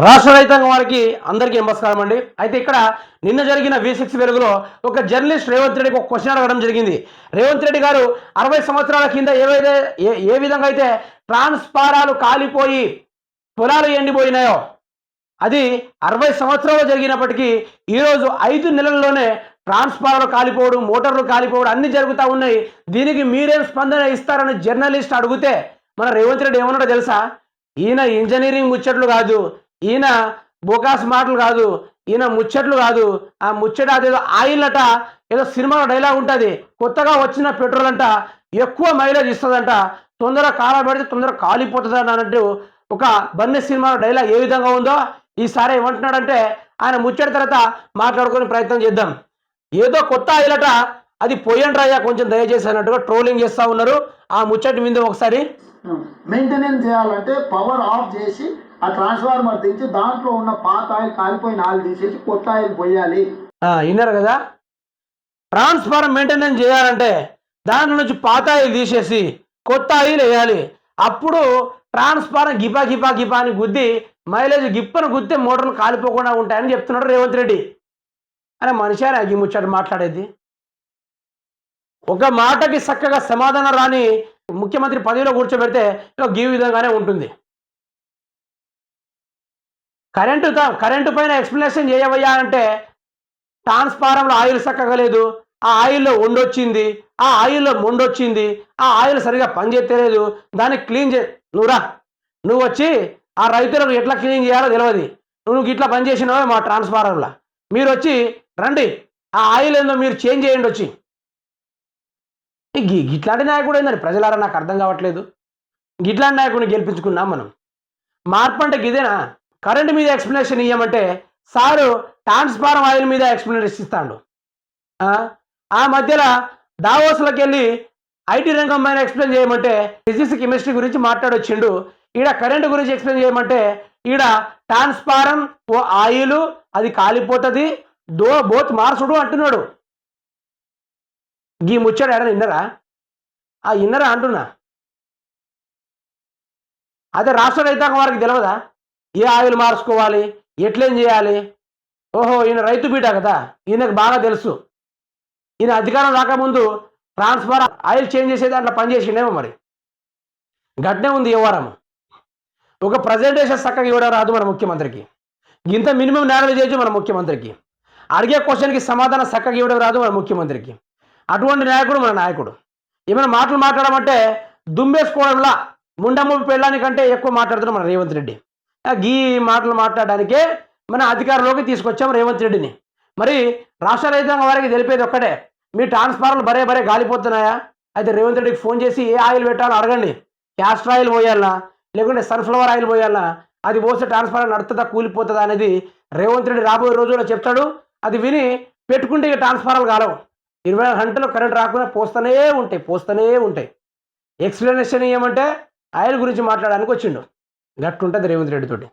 రాష్ట్ర రైతాంగం వారికి అందరికీ నమస్కారం అండి. అయితే ఇక్కడ నిన్న జరిగిన V6 వెలుగులో ఒక జర్నలిస్ట్ రేవంత్ రెడ్డికి ఒక క్వశ్చన్ అడగడం జరిగింది. రేవంత్ రెడ్డి గారు 60 సంవత్సరాల కింద ఏ విధంగా అయితే ట్రాన్స్ఫారాలు కాలిపోయి పొలాలు ఎండిపోయినాయో అది 60 సంవత్సరాలు జరిగినప్పటికీ ఈరోజు 5 నెలల్లోనే ట్రాన్స్ఫారాలు కాలిపోవడం, మోటార్లు కాలిపోవడం అన్నీ జరుగుతూ ఉన్నాయి. దీనికి మీరేం స్పందన ఇస్తారని జర్నలిస్ట్ అడిగితే మన రేవంత్ రెడ్డి ఏమన్నాడో తెలుసా? ఈయన ఇంజనీరింగ్ ముచ్చట్లు కాదు, ఈయన బోకాస్ మాటలు కాదు, ఈయన ముచ్చట్లు కాదు. ఆ ముచ్చట అదేదో ఆయిల్ అట, ఏదో సినిమాలో డైలాగ్ ఉంటుంది, కొత్తగా వచ్చిన పెట్రోల్ అంట ఎక్కువ మైలేజ్ ఇస్తుందంట, తొందరగా కాలబెడితే తొందరగా కాలిపోతుంది అన్నట్టు ఒక బన్నీ సినిమా డైలాగ్ ఏ విధంగా ఉందో ఈసారి ఏమంటున్నాడంటే ఆయన ముచ్చట తర్వాత మాట్లాడుకునే ప్రయత్నం చేద్దాం. ఏదో కొత్త ఆయిల్ అట, అది పోయండి అయ్యా కొంచెం దయచేసి అన్నట్టుగా ట్రోలింగ్ చేస్తూ ఉన్నారు. ఆ ముచ్చటి మీద ఒకసారి మెయింటెనెన్స్ చేయాలంటే పవర్ ఆఫ్ చేసి ఆ ట్రాన్స్ఫార్మర్ తెచ్చి దాంట్లో ఉన్న పాత ఆయిల్, కాలిపోయిన ఆయిల్ తీసేసి కొత్త ఆయిల్ పోయాలి. విన్నారు కదా? ట్రాన్స్ఫార్మర్ మెయింటెనెన్స్ చేయాలంటే దాని నుంచి పాత ఆయిల్ తీసేసి కొత్త ఆయిల్ వేయాలి. అప్పుడు ట్రాన్స్ఫార్మర్ గిపా గిపా గిపా అని గుద్ది మైలేజ్ గిప్పను గుద్దితే మోటార్లు కాలిపోకుండా ఉంటాయని చెప్తున్నాడు రేవంత్ రెడ్డి. అనే మనిషి ఈ ముచ్చట మాట్లాడేది. ఒక మాటకి చక్కగా సమాధానం రాని ముఖ్యమంత్రి పదవిలో కూర్చోబెడితే ఈ విధంగానే ఉంటుంది. కరెంటు పైన ఎక్స్ప్లెనేషన్ చేయవయ్యా అంటే ట్రాన్స్ఫారంలో ఆయిల్ చక్కగా లేదు, ఆ ఆయిల్లో వండొచ్చింది, ఆ ఆయిల్లో మొండొచ్చింది, ఆ ఆయిల్ సరిగా పనిచేయలేదు, దాన్ని క్లీన్ నువ్వు వచ్చి ఆ రైతులకు ఎట్లా క్లీన్ చేయాలో తెలియదు, నువ్వు ఇట్లా పనిచేసినావే మా ట్రాన్స్ఫారంలో, మీరు వచ్చి రండి ఆ ఆయిల్ ఏందో మీరు చేంజ్ చేయండి వచ్చి. గిట్లాంటి నాయకుడు ఏందని ప్రజలారా నాకు అర్థం కావట్లేదు. గిట్లాంటి నాయకుడిని గెలిపించుకున్నాం మనం. మార్పు అంటే ఇదేనా? కరెంటు మీద ఎక్స్ప్లెనేషన్ ఇవ్వమంటే సారు ట్రాన్స్ఫార్మర్ ఆయిల్ మీద ఎక్స్ప్లెనేషన్ ఇస్తాడు. ఆ మధ్యలో దావోస్లోకి వెళ్ళి ఐటీ రంగం పైన ఎక్స్ప్లెయిన్ చేయమంటే ఫిజిక్స్ కెమిస్ట్రీ గురించి మాట్లాడొచ్చిండు. ఈడ కరెంటు గురించి ఎక్స్ప్లెయిన్ చేయమంటే ఈడ ట్రాన్స్ఫారం ఓ ఆయిల్ అది కాలిపోతుంది బోత్ మార్చుడు అంటున్నాడు. గీ ముచ్చాడు ఎడ ఇన్నరా? ఆ ఇన్నరా అంటున్నా. అదే రాష్ట్ర రైతాంగం వారికి తెలియదా ఏ ఆయిల్ మార్చుకోవాలి, ఎట్లేం చేయాలి? ఓహో, ఈయన రైతు బీట కదా, ఈయనకు బాగా తెలుసు. ఈయన అధికారం రాకముందు ట్రాన్స్ఫార్మర్ ఆయిల్ చేంజ్ చేసే దాంట్లో పనిచేసిండేమో మరి. గట్నే ఉంది వ్యవహారం. ఒక ప్రజెంటేషన్ చక్కగా ఇవ్వడం రాదు మన ముఖ్యమంత్రికి. ఇంత మినిమం నాలెడ్జ్ చేయొచ్చు మన ముఖ్యమంత్రికి. అడిగే క్వశ్చన్కి సమాధానం చక్కగా ఇవ్వడం రాదు మన ముఖ్యమంత్రికి. అటువంటి నాయకుడు మన నాయకుడు. ఏమైనా మాటలు మాట్లాడమంటే దుమ్మేసుకోవడంలా ముండమ్మ పెళ్ళానికంటే ఎక్కువ మాట్లాడుతున్నాం మన రేవంత్ రెడ్డి. గీ మాటలు మాట్లాడడానికే మన అధికారంలోకి తీసుకొచ్చాం రేవంత్ రెడ్డిని. మరి రాష్ట్ర రైతాంగం వారికి తెలిపేది ఒక్కటే, మీ ట్రాన్స్ఫార్మర్లు బరే గాలిపోతున్నాయా? అయితే రేవంత్ రెడ్డికి ఫోన్ చేసి ఏ ఆయిల్ పెట్టాలో అడగండి. క్యాస్టర్ ఆయిల్ పోయాలనా లేకుంటే సన్ఫ్లవర్ ఆయిల్ పోయాలనా, అది పోస్తే ట్రాన్స్ఫార్మర్ నడుతుందా కూలిపోతుందా అనేది రేవంత్ రెడ్డి రాబోయే రోజుల్లో చెప్తాడు. అది విని పెట్టుకుంటే ఇక ట్రాన్స్ఫార్మర్లు కాలవు. 24 గంటలు కరెంట్ రాకుండా పోస్తూనే ఉంటాయి. ఎక్స్ప్లెనేషన్ ఏమంటే ఆయిల్ గురించి మాట్లాడడానికి వచ్చిండు. గట్టుంటుంది రేవంత్ రెడ్డి తోటి.